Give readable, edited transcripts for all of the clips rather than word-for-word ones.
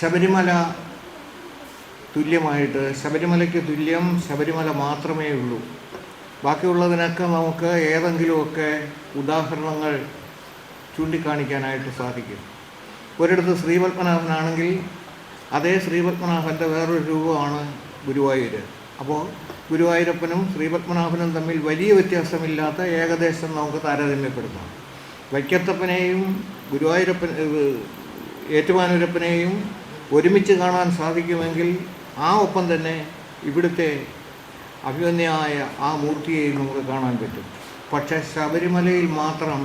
ശബരിമല തുല്യമായിട്ട് ശബരിമലയ്ക്ക് തുല്യം ശബരിമല മാത്രമേ ഉള്ളൂ. ബാക്കിയുള്ളതിനൊക്കെ നമുക്ക് ഏതെങ്കിലുമൊക്കെ ഉദാഹരണങ്ങൾ ചൂണ്ടിക്കാണിക്കാനായിട്ട് സാധിക്കും. ഒരിടത്ത് ശ്രീപത്മനാഭനാണെങ്കിൽ അതേ ശ്രീപത്മനാഭൻ്റെ വേറൊരു രൂപമാണ് ഗുരുവായൂർ. അപ്പോൾ ഗുരുവായൂരപ്പനും ശ്രീപത്മനാഭനും തമ്മിൽ വലിയ വ്യത്യാസമില്ലാത്ത ഏകദേശം നമുക്ക് താരതമ്യപ്പെടുത്താം. വൈക്കത്തപ്പനെയും ഏറ്റുമാനൂരപ്പനെയും ഒരുമിച്ച് കാണാൻ സാധിക്കുമെങ്കിൽ ഒപ്പം തന്നെ ഇവിടുത്തെ അഭിമന്യമായ ആ മൂർത്തിയെയും നമുക്ക് കാണാൻ പറ്റും. പക്ഷേ ശബരിമലയിൽ മാത്രം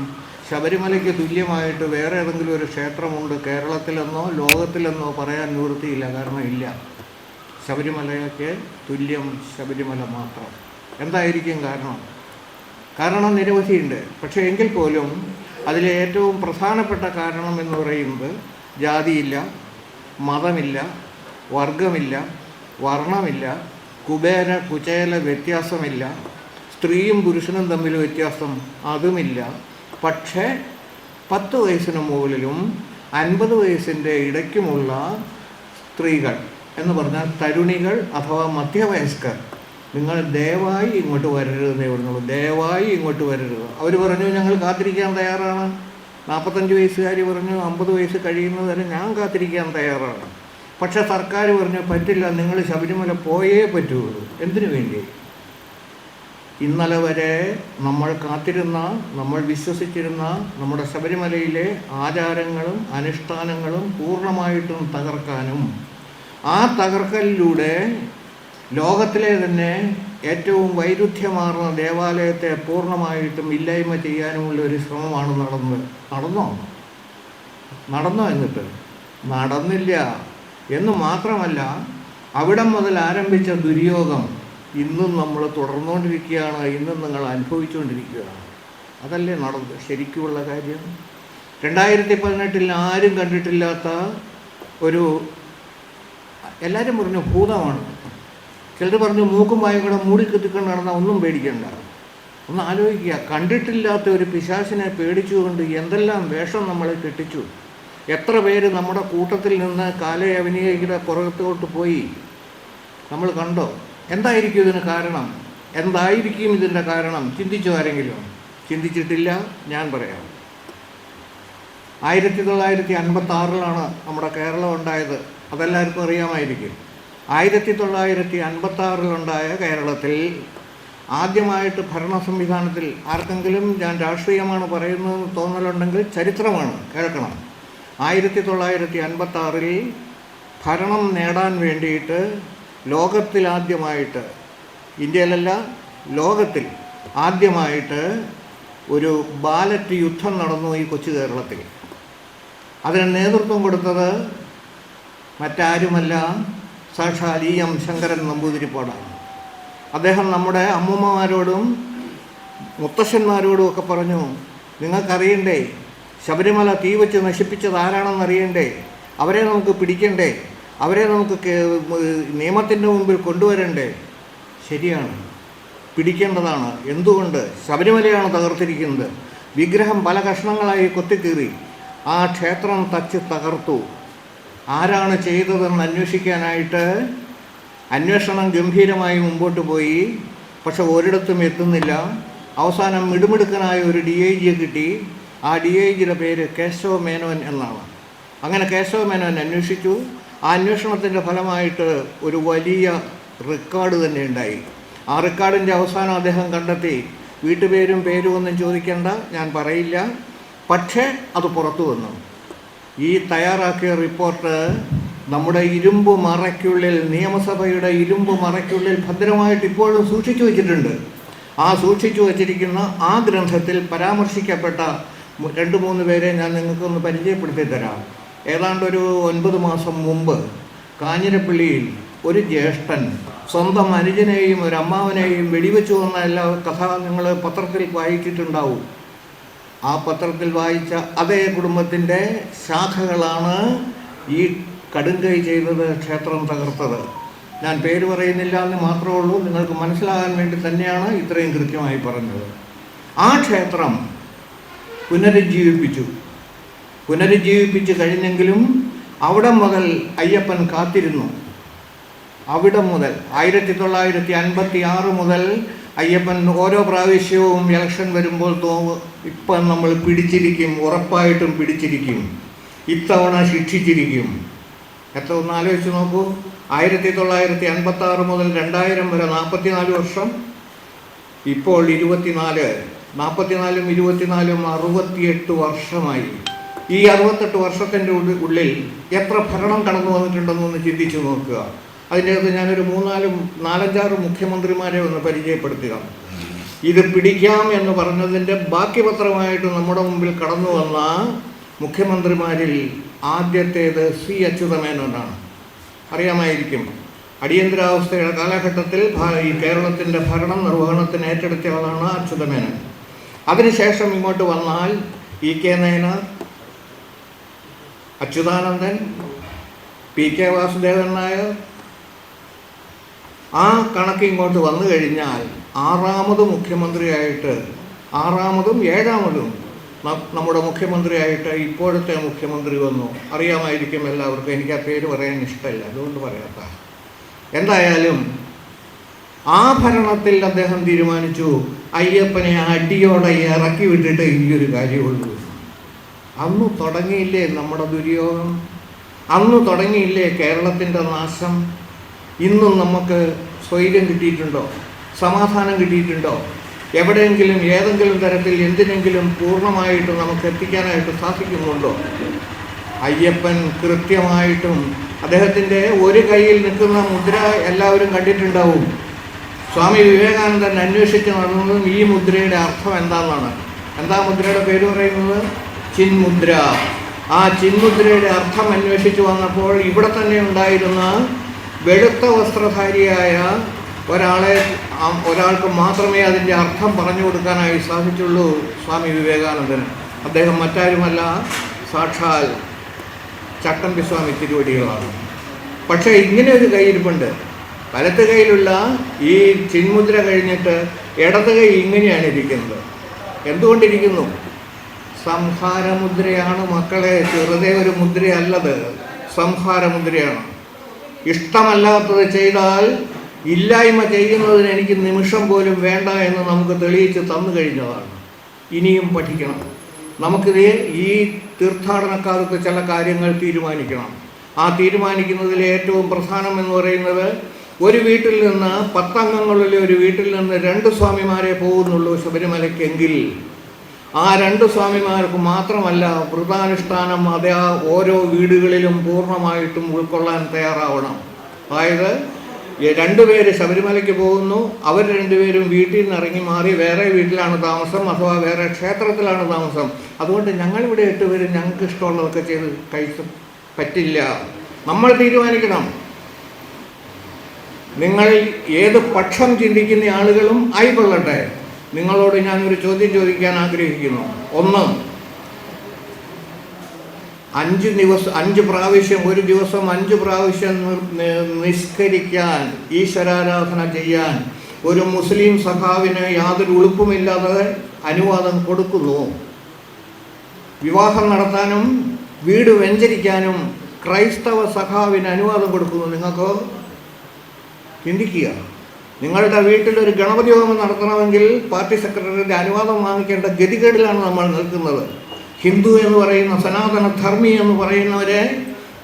ശബരിമലയ്ക്ക് തുല്യമായിട്ട് വേറെ ഏതെങ്കിലും ഒരു ക്ഷേത്രമുണ്ട് കേരളത്തിലെന്നോ ലോകത്തിലെന്നോ പറയാൻ നിവൃത്തിയില്ല. കാരണം ഇല്ല. ശബരിമലയ്ക്ക് തുല്യം ശബരിമല മാത്രം. എന്തായിരിക്കും കാരണം നിരവധിയുണ്ട്. പക്ഷേ എങ്കിൽ പോലും അതിലെ ഏറ്റവും പ്രധാനപ്പെട്ട കാരണം എന്ന് പറയുന്നത് ജാതിയില്ല, മതമില്ല, വർഗമില്ല, വർണ്ണമില്ല, കുബേര കുചേല വ്യത്യാസമില്ല, സ്ത്രീയും പുരുഷനും തമ്മിൽ വ്യത്യാസം അതുമില്ല. പക്ഷേ 10 വയസ്സിന് മുകളിലും 50 വയസ്സിൻ്റെ ഇടയ്ക്കുമുള്ള സ്ത്രീകൾ എന്ന് പറഞ്ഞാൽ തരുണികൾ അഥവാ മധ്യവയസ്കർ, നിങ്ങൾ ദയവായി ഇങ്ങോട്ട് വരരുതെന്നേ പറഞ്ഞുള്ളൂ. ദയവായി ഇങ്ങോട്ട് വരരുത്. അവർ പറഞ്ഞു ഞങ്ങൾ കാത്തിരിക്കാൻ തയ്യാറാണ്. 45 വയസ്സുകാർ പറഞ്ഞു 50 വയസ്സ് കഴിയുന്നത് വരെ ഞാൻ കാത്തിരിക്കാൻ തയ്യാറാണ്. പക്ഷെ സർക്കാർ പറഞ്ഞു പറ്റില്ല, നിങ്ങൾ ശബരിമല പോയേ പറ്റുള്ളൂ. എന്തിനു വേണ്ടി? ഇന്നലെ വരെ നമ്മൾ കാത്തിരുന്ന, നമ്മൾ വിശ്വസിച്ചിരുന്ന നമ്മുടെ ശബരിമലയിലെ ആചാരങ്ങളും അനുഷ്ഠാനങ്ങളും പൂർണ്ണമായിട്ടും തകർക്കാനും ആ തകർക്കലിലൂടെ ലോകത്തിലെ തന്നെ ഏറ്റവും വൈരുദ്ധ്യമാർന്ന ദേവാലയത്തെ പൂർണ്ണമായിട്ടും ഇല്ലായ്മ ചെയ്യാനുമുള്ള ഒരു ശ്രമമാണ് നടന്നോ എന്നിട്ട് നടന്നില്ല എന്ന് മാത്രമല്ല, അവിടം മുതൽ ആരംഭിച്ച ദുര്യോഗം ഇന്നും നമ്മൾ തുടർന്നുകൊണ്ടിരിക്കുകയാണ്, ഇന്നും നിങ്ങൾ അനുഭവിച്ചുകൊണ്ടിരിക്കുകയാണ്. അതല്ലേ ശരിക്കുമുള്ള കാര്യം. 2018 ആരും കണ്ടിട്ടില്ലാത്ത എല്ലാവരും പറഞ്ഞു ഭൂതമാണ്, ചിലർ പറഞ്ഞു മൂക്കും വായും കൂടെ മൂടിക്കെത്തിക്കൊണ്ട് നടന്നാൽ ഒന്നും പേടിക്കണ്ട. ഒന്ന് ആലോചിക്കുക, കണ്ടിട്ടില്ലാത്ത ഒരു പിശാചിനെ പേടിച്ചുകൊണ്ട് എന്തെല്ലാം വേഷം നമ്മളെ കെട്ടിച്ചു. എത്ര പേര് നമ്മുടെ കൂട്ടത്തിൽ നിന്ന് കാലയവനിയുടെ പുറത്തോട്ട് പോയി നമ്മൾ കണ്ടോ? എന്തായിരിക്കും ഇതിന് കാരണം? എന്തായിരിക്കും ഇതിൻ്റെ കാരണം? ചിന്തിച്ചോ ആരെങ്കിലും? ചിന്തിച്ചിട്ടില്ല. ഞാൻ പറയാം. 1956 നമ്മുടെ കേരളം ഉണ്ടായത്. അതെല്ലാവർക്കും അറിയാമായിരിക്കും. 1956 കേരളത്തിൽ ആദ്യമായിട്ട് ഭരണ സംവിധാനത്തിൽ ആർക്കെങ്കിലും ഞാൻ രാഷ്ട്രീയമാണ് പറയുന്നതെന്ന് തോന്നലുണ്ടെങ്കിൽ ചരിത്രമാണ്, കേൾക്കണം. 1956 ഭരണം നേടാൻ വേണ്ടിയിട്ട് ലോകത്തിലാദ്യമായിട്ട്, ഇന്ത്യയിലല്ല ലോകത്തിൽ ആദ്യമായിട്ട് ഒരു ബാലറ്റ് യുദ്ധം നടന്നു ഈ കൊച്ചു കേരളത്തിൽ. അതിന് നേതൃത്വം കൊടുത്തത് മറ്റാരുമല്ല, സാക്ഷാൽ എം ശങ്കരൻ നമ്പൂതിരിപ്പാടാണ്. അദ്ദേഹം നമ്മുടെ അമ്മൂമ്മമാരോടും മുത്തശ്ശന്മാരോടും ഒക്കെ പറഞ്ഞു, നിങ്ങൾക്കറിയണ്ടേ ശബരിമല തീ വെച്ച് നശിപ്പിച്ചത് ആരാണെന്നറിയണ്ടേ, അവരെ നമുക്ക് പിടിക്കണ്ടേ, അവരെ നമുക്ക് നിയമത്തിൻ്റെ മുമ്പിൽ കൊണ്ടുവരണ്ടേ. ശരിയാണ്, പിടിക്കേണ്ടതാണ്. എന്തുകൊണ്ട്? ശബരിമലയാണ് തകർത്തിരിക്കുന്നത്. വിഗ്രഹം പല കഷ്ണങ്ങളായി കൊത്തിക്കീറി ആ ക്ഷേത്രം തകർത്തു. ആരാണ് ചെയ്തതെന്ന് അന്വേഷിക്കാനായിട്ട് അന്വേഷണം ഗംഭീരമായി മുമ്പോട്ട് പോയി. പക്ഷെ ഒരിടത്തും എത്തുന്നില്ല. അവസാനം മിടുമിടുക്കനായ ഒരു DIG കിട്ടി. ആ DIGയുടെ പേര് കേശവ മേനോൻ എന്നാണ്. അങ്ങനെ കേശവ മേനോൻ അന്വേഷിച്ചു. ആ അന്വേഷണത്തിൻ്റെ ഫലമായിട്ട് ഒരു വലിയ റെക്കോർഡ് തന്നെ ഉണ്ടായി. ആ റെക്കോർഡിൻ്റെ അവസാനം അദ്ദേഹം കണ്ടെത്തി. വീട്ടുപേരും പേരും ഒന്നും ചോദിക്കേണ്ട, ഞാൻ പറയില്ല. പക്ഷേ അത് പുറത്തു വന്നു. ഈ തയ്യാറാക്കിയ റിപ്പോർട്ട് നമ്മുടെ ഇരുമ്പ് മറയ്ക്കുള്ളിൽ, നിയമസഭയുടെ ഇരുമ്പ് മറയ്ക്കുള്ളിൽ ഭദ്രമായിട്ട് ഇപ്പോഴും സൂക്ഷിച്ചു വച്ചിട്ടുണ്ട്. ആ സൂക്ഷിച്ചു വച്ചിരിക്കുന്ന ആ ഗ്രന്ഥത്തിൽ പരാമർശിക്കപ്പെട്ട 2-3 പേരെ ഞാൻ നിങ്ങൾക്കൊന്ന് പരിചയപ്പെടുത്തി തരാം. ഏതാണ്ട് ഒരു 9 മാസം മുമ്പ് കാഞ്ഞിരപ്പള്ളിയിൽ ഒരു ജ്യേഷ്ഠൻ സ്വന്തം അനുജനെയും ഒരു അമ്മാവനെയും വെടിവെച്ചു വന്ന എല്ലാ കഥ നിങ്ങൾ പത്രത്തിൽ വായിച്ചിട്ടുണ്ടാവും. ആ പത്രത്തിൽ വായിച്ച അതേ കുടുംബത്തിൻ്റെ ശാഖകളാണ് ഈ കടുങ്കൈ ചെയ്തത്, ക്ഷേത്രം തകർത്തത്. ഞാൻ പേര് പറയുന്നില്ല എന്ന് മാത്രമേ ഉള്ളൂ, നിങ്ങൾക്ക് മനസ്സിലാകാൻ വേണ്ടി തന്നെയാണ് ഇത്രയും കൃത്യമായി പറഞ്ഞത്. ആ ക്ഷേത്രം പുനരുജ്ജീവിപ്പിച്ചു കഴിഞ്ഞെങ്കിലും അവിടെ മുതൽ അയ്യപ്പൻ കാത്തിരുന്നു. അവിടെ മുതൽ 1956 മുതൽ അയ്യപ്പൻ ഓരോ പ്രാവശ്യവും ഇലക്ഷൻ വരുമ്പോൾ ഇപ്പം നമ്മൾ പിടിച്ചിരിക്കും, ഉറപ്പായിട്ടും പിടിച്ചിരിക്കും, ഇത്തവണ ശിക്ഷിച്ചിരിക്കും. എത്ര ഒന്ന് ആലോചിച്ച് നോക്കൂ. 1956 മുതൽ 2000 വരെ 44 വർഷം. ഇപ്പോൾ 24, 44ഉം 24ഉം 68 വർഷമായി. ഈ 68 വർഷത്തിൻ്റെ ഉള്ളിൽ എത്ര ഭരണം കടന്നു വന്നിട്ടുണ്ടെന്നൊന്ന് ചിന്തിച്ചു നോക്കുക. അതിൻ്റെ അകത്ത് ഞാനൊരു 4-5 മുഖ്യമന്ത്രിമാരെ ഒന്ന് പരിചയപ്പെടുത്തുക. ഇത് പിടിക്കാം എന്ന് പറഞ്ഞതിൻ്റെ ബാക്കി പത്രമായിട്ട് നമ്മുടെ മുമ്പിൽ കടന്നു വന്ന മുഖ്യമന്ത്രിമാരിൽ ആദ്യത്തേത് സി അച്യുതമേനോനാണ്. അറിയാമായിരിക്കും. അടിയന്തരാവസ്ഥയുടെ കാലഘട്ടത്തിൽ ഈ കേരളത്തിൻ്റെ ഭരണം നിർവഹണത്തിന് ഏറ്റെടുത്ത ആളാണ് അച്യുതമേനോൻ. അതിനുശേഷം ഇങ്ങോട്ട് വന്നാൽ E K Nayanar, Achuthanandan, P K Vasudevan Nair. ആ കണക്ക് ഇങ്ങോട്ട് വന്നു കഴിഞ്ഞാൽ 6ാമത് മുഖ്യമന്ത്രിയായിട്ട്, 6ാമതും 7ാമതും നമ്മുടെ മുഖ്യമന്ത്രിയായിട്ട് ഇപ്പോഴത്തെ മുഖ്യമന്ത്രി വന്നു. അറിയാമായിരിക്കും എല്ലാവർക്കും. എനിക്ക് ആ പേര് പറയാൻ ഇഷ്ടമില്ല, അതുകൊണ്ട് പറയാത്ത. എന്തായാലും ആ ഭരണത്തിൽ അദ്ദേഹം തീരുമാനിച്ചു അയ്യപ്പനെ അടിയോടെ ഇറക്കി വിട്ടിട്ട് ഈ ഒരു കാര്യമുള്ളൂ. അന്ന് തുടങ്ങിയില്ലേ നമ്മുടെ ദുര്യോഗം? അന്ന് തുടങ്ങിയില്ലേ കേരളത്തിൻ്റെ നാശം? ഇന്നും നമുക്ക് സ്വൈര്യം കിട്ടിയിട്ടുണ്ടോ? സമാധാനം കിട്ടിയിട്ടുണ്ടോ? എവിടെയെങ്കിലും ഏതെങ്കിലും തരത്തിൽ എന്തിനെങ്കിലും പൂർണ്ണമായിട്ട് നമുക്ക് എത്തിക്കാനായിട്ട് സാധിക്കുന്നുണ്ടോ? അയ്യപ്പൻ കൃത്യമായിട്ടും അദ്ദേഹത്തിൻ്റെ ഒരു കയ്യിൽ നിൽക്കുന്ന മുദ്ര എല്ലാവരും കണ്ടിട്ടുണ്ടാവും. സ്വാമി വിവേകാനന്ദൻ അന്വേഷിച്ച് നടന്നതും ഈ മുദ്രയുടെ അർത്ഥം എന്താണെന്നാണ്. എന്താ മുദ്രയുടെ പേര് പറയുന്നത്? ചിന്മുദ്ര. ആ ചിന്മുദ്രയുടെ അർത്ഥം അന്വേഷിച്ച് വന്നപ്പോൾ ഇവിടെ തന്നെ ഉണ്ടായിരുന്ന വെളുത്ത വസ്ത്രധാരിയായ ഒരാൾക്ക് മാത്രമേ അതിൻ്റെ അർത്ഥം പറഞ്ഞു കൊടുക്കാനായി സാധിച്ചുള്ളൂ, സ്വാമി വിവേകാനന്ദന്. അദ്ദേഹം മറ്റാരുമല്ല, സാക്ഷാൽ ചട്ടമ്പി സ്വാമി തിരുവടികളാണ്. പക്ഷേ ഇങ്ങനെ ഒരു കയ്യിരിപ്പുണ്ട്. വലത്ത് കൈയിലുള്ള ഈ ചിന്മുദ്ര കഴിഞ്ഞിട്ട് ഇടത് കൈ ഇങ്ങനെയാണ് ഇരിക്കുന്നത്. എന്തുകൊണ്ടിരിക്കുന്നു? സംഹാരമുദ്രയാണ് മക്കളെ, ചെറുതേ ഒരു മുദ്രയല്ലത്, സംഹാരമുദ്രയാണ്. ഇഷ്ടമല്ലാത്തത് ചെയ്താൽ ഇല്ലായ്മ ചെയ്യുന്നതിന് എനിക്ക് നിമിഷം പോലും വേണ്ട എന്ന് നമുക്ക് തെളിയിച്ച് തന്നു കഴിഞ്ഞതാണ്. ഇനിയും പഠിക്കണം. നമുക്കിത് ഈ തീർത്ഥാടനക്കാലത്ത് ചില കാര്യങ്ങൾ തീരുമാനിക്കണം. ആ തീരുമാനിക്കുന്നതിൽ ഏറ്റവും പ്രധാനം എന്ന് പറയുന്നത്, ഒരു വീട്ടിൽ നിന്ന് 10 അംഗങ്ങളിലെ ഒരു വീട്ടിൽ നിന്ന് 2 സ്വാമിമാരെ പോകുന്നുള്ളൂ ശബരിമലയ്ക്കെങ്കിൽ ആ 2 സ്വാമിമാർക്ക് മാത്രമല്ല വ്രതാനുഷ്ഠാനം അത് ഓരോ വീടുകളിലും പൂർണ്ണമായിട്ടും ഉൾക്കൊള്ളാൻ തയ്യാറാവണം. അതായത് 2 പേര് ശബരിമലയ്ക്ക് പോകുന്നു, അവർ 2 പേരും വീട്ടിൽ നിന്ന് ഇറങ്ങി മാറി വേറെ വീട്ടിലാണ് താമസം, അഥവാ വേറെ ക്ഷേത്രത്തിലാണ് താമസം. അതുകൊണ്ട് ഞങ്ങളിവിടെ 8 പേരും ഞങ്ങൾക്ക് ഇഷ്ടമുള്ളതൊക്കെ ചെയ്ത് കഴിച്ച് പറ്റില്ല. നമ്മൾ തീരുമാനിക്കണം. നിങ്ങൾ ഏത് പക്ഷം ചിന്തിക്കുന്ന ആളുകളും ആയിക്കൊള്ളട്ടെ. നിങ്ങളോട് ഞാനൊരു ചോദ്യം ചോദിക്കാൻ ആഗ്രഹിക്കുന്നു. 1, 5 പ്രാവശ്യം ഒരു ദിവസം 5 പ്രാവശ്യം നിസ്കരിക്കാൻ, ഈശ്വരാരാധന ചെയ്യാൻ ഒരു മുസ്ലിം സഖാവിന് യാതൊരു ഉളുപ്പുമില്ലാതെ അനുവാദം കൊടുക്കുന്നു. വിവാഹം നടത്താനും വീട് വെഞ്ചരിക്കാനും ക്രൈസ്തവ സഖാവിന് അനുവാദം കൊടുക്കുന്നു. നിങ്ങൾക്ക് ചിന്തിക്കുക. നിങ്ങളുടെ വീട്ടിലൊരു ഗണപതി ഹോമം നടത്തണമെങ്കിൽ പാർട്ടി സെക്രട്ടറിയുടെ അനുവാദം വാങ്ങിക്കേണ്ട ഗതികേടിലാണ് നമ്മൾ നിൽക്കുന്നത്. ഹിന്ദു എന്ന് പറയുന്ന സനാതന ധർമ്മി എന്ന് പറയുന്നവരെ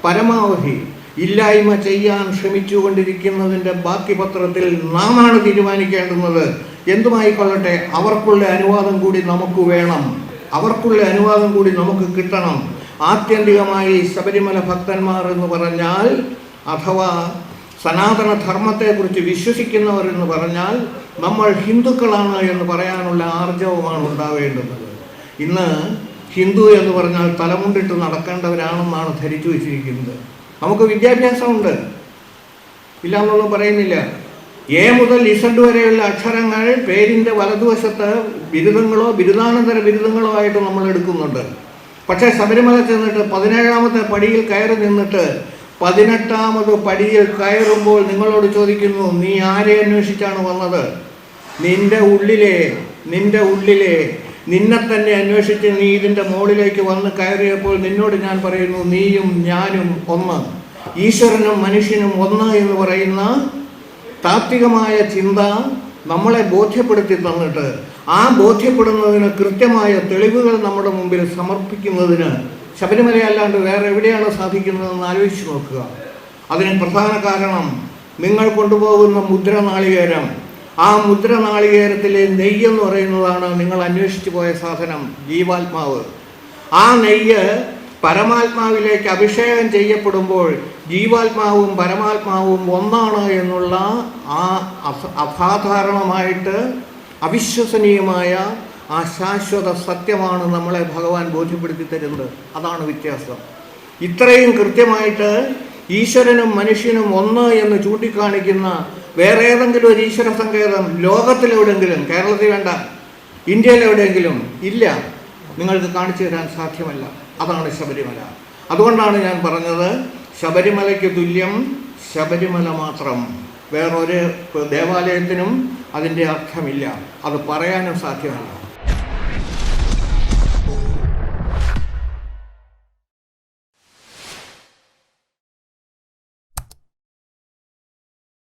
പരമാവധി ഇല്ലായ്മ ചെയ്യാൻ ശ്രമിച്ചുകൊണ്ടിരിക്കുന്നതിൻ്റെ ബാക്കി പത്രത്തിൽ നാമാണ് തീരുമാനിക്കേണ്ടുന്നത്. എന്തുമായിക്കൊള്ളട്ടെ, അവർക്കുള്ള അനുവാദം കൂടി നമുക്ക് വേണം, അവർക്കുള്ള അനുവാദം കൂടി നമുക്ക് കിട്ടണം. ആത്യന്തികമായി ശബരിമല ഭക്തന്മാർ എന്ന് പറഞ്ഞാൽ, അഥവാ സനാതന ധർമ്മത്തെക്കുറിച്ച് വിശ്വസിക്കുന്നവർ എന്ന് പറഞ്ഞാൽ നമ്മൾ ഹിന്ദുക്കളാണ് എന്ന് പറയാനുള്ള ആർജവമാണ് ഉണ്ടാവേണ്ടുന്നത്. ഇന്ന് ഹിന്ദു എന്ന് പറഞ്ഞാൽ തലമുണ്ടിട്ട് നടക്കേണ്ടവരാണെന്നാണ് ധരിച്ചു വച്ചിരിക്കുന്നത്. നമുക്ക് വിദ്യാഭ്യാസമുണ്ട്, ഇല്ല എന്നൊന്നും പറയുന്നില്ല. എ മുതൽ ഇസഡ് വരെയുള്ള അക്ഷരങ്ങൾ പേരിൻ്റെ വലതുവശത്ത് ബിരുദങ്ങളോ ബിരുദാനന്തര ബിരുദങ്ങളോ ആയിട്ട് നമ്മൾ എടുക്കുന്നുണ്ട്. പക്ഷേ ശബരിമല ചെന്നിട്ട് 17ാമത്തെ പടിയിൽ കയറി നിന്നിട്ട് 18ാമത് പടിയിൽ കയറുമ്പോൾ നിങ്ങളോട് ചോദിക്കുന്നു, നീ ആരെ അന്വേഷിച്ചാണ് വന്നത്? നിന്റെ ഉള്ളിലെ നിന്നെ തന്നെ അന്വേഷിച്ച് നീ ഇതിൻ്റെ മുകളിലേക്ക് വന്ന് കയറിയപ്പോൾ നിന്നോട് ഞാൻ പറയുന്നു, നീയും ഞാനും ഒന്ന്, ഈശ്വരനും മനുഷ്യനും ഒന്ന് എന്ന് പറയുന്ന താത്വികമായ ചിന്ത നമ്മളെ ബോധ്യപ്പെടുത്തി തന്നിട്ട് ആ ബോധ്യപ്പെടുന്നതിന് കൃത്യമായ തെളിവുകൾ നമ്മുടെ മുമ്പിൽ സമർപ്പിക്കുന്നതിന് ശബരിമലയല്ലാണ്ട് വേറെ എവിടെയാണ് സാധിക്കുന്നതെന്ന് ആലോചിച്ച് നോക്കുക. അതിന് പ്രധാന കാരണം നിങ്ങൾ കൊണ്ടുപോകുന്ന മുദ്രനാളികേരം. ആ മുദ്രനാളികേരത്തിലെ നെയ്യെന്ന് പറയുന്നതാണ് നിങ്ങൾ അന്വേഷിച്ചു പോയ സാധനം, ജീവാത്മാവ്. ആ നെയ്യ് പരമാത്മാവിലേക്ക് അഭിഷേകം ചെയ്യപ്പെടുമ്പോൾ ജീവാത്മാവും പരമാത്മാവും ഒന്നാണ് എന്നുള്ള ആ അസാധാരണമായിട്ട് അവിശ്വസനീയമായ ആ ശാശ്വത സത്യമാണ് നമ്മളെ ഭഗവാൻ ബോധ്യപ്പെടുത്തി തരുന്നത്. അതാണ് വ്യത്യാസം. ഇത്രയും കൃത്യമായിട്ട് ഈശ്വരനും മനുഷ്യനും ഒന്ന് എന്ന് ചൂണ്ടിക്കാണിക്കുന്ന വേറെ ഏതെങ്കിലും ഒരു ഈശ്വര സങ്കേതം ലോകത്തിലെവിടെയെങ്കിലും, കേരളത്തിൽ വേണ്ട, ഇന്ത്യയിലെവിടെയെങ്കിലും ഇല്ല, നിങ്ങൾക്ക് കാണിച്ചു തരാൻ സാധ്യമല്ല. അതാണ് ശബരിമല. അതുകൊണ്ടാണ് ഞാൻ പറഞ്ഞത്, ശബരിമലയ്ക്ക് തുല്യം ശബരിമല മാത്രം. വേറൊരു ദേവാലയത്തിനും അതിൻ്റെ അർത്ഥമില്ല. അത് പറയാനും സാധ്യമല്ല.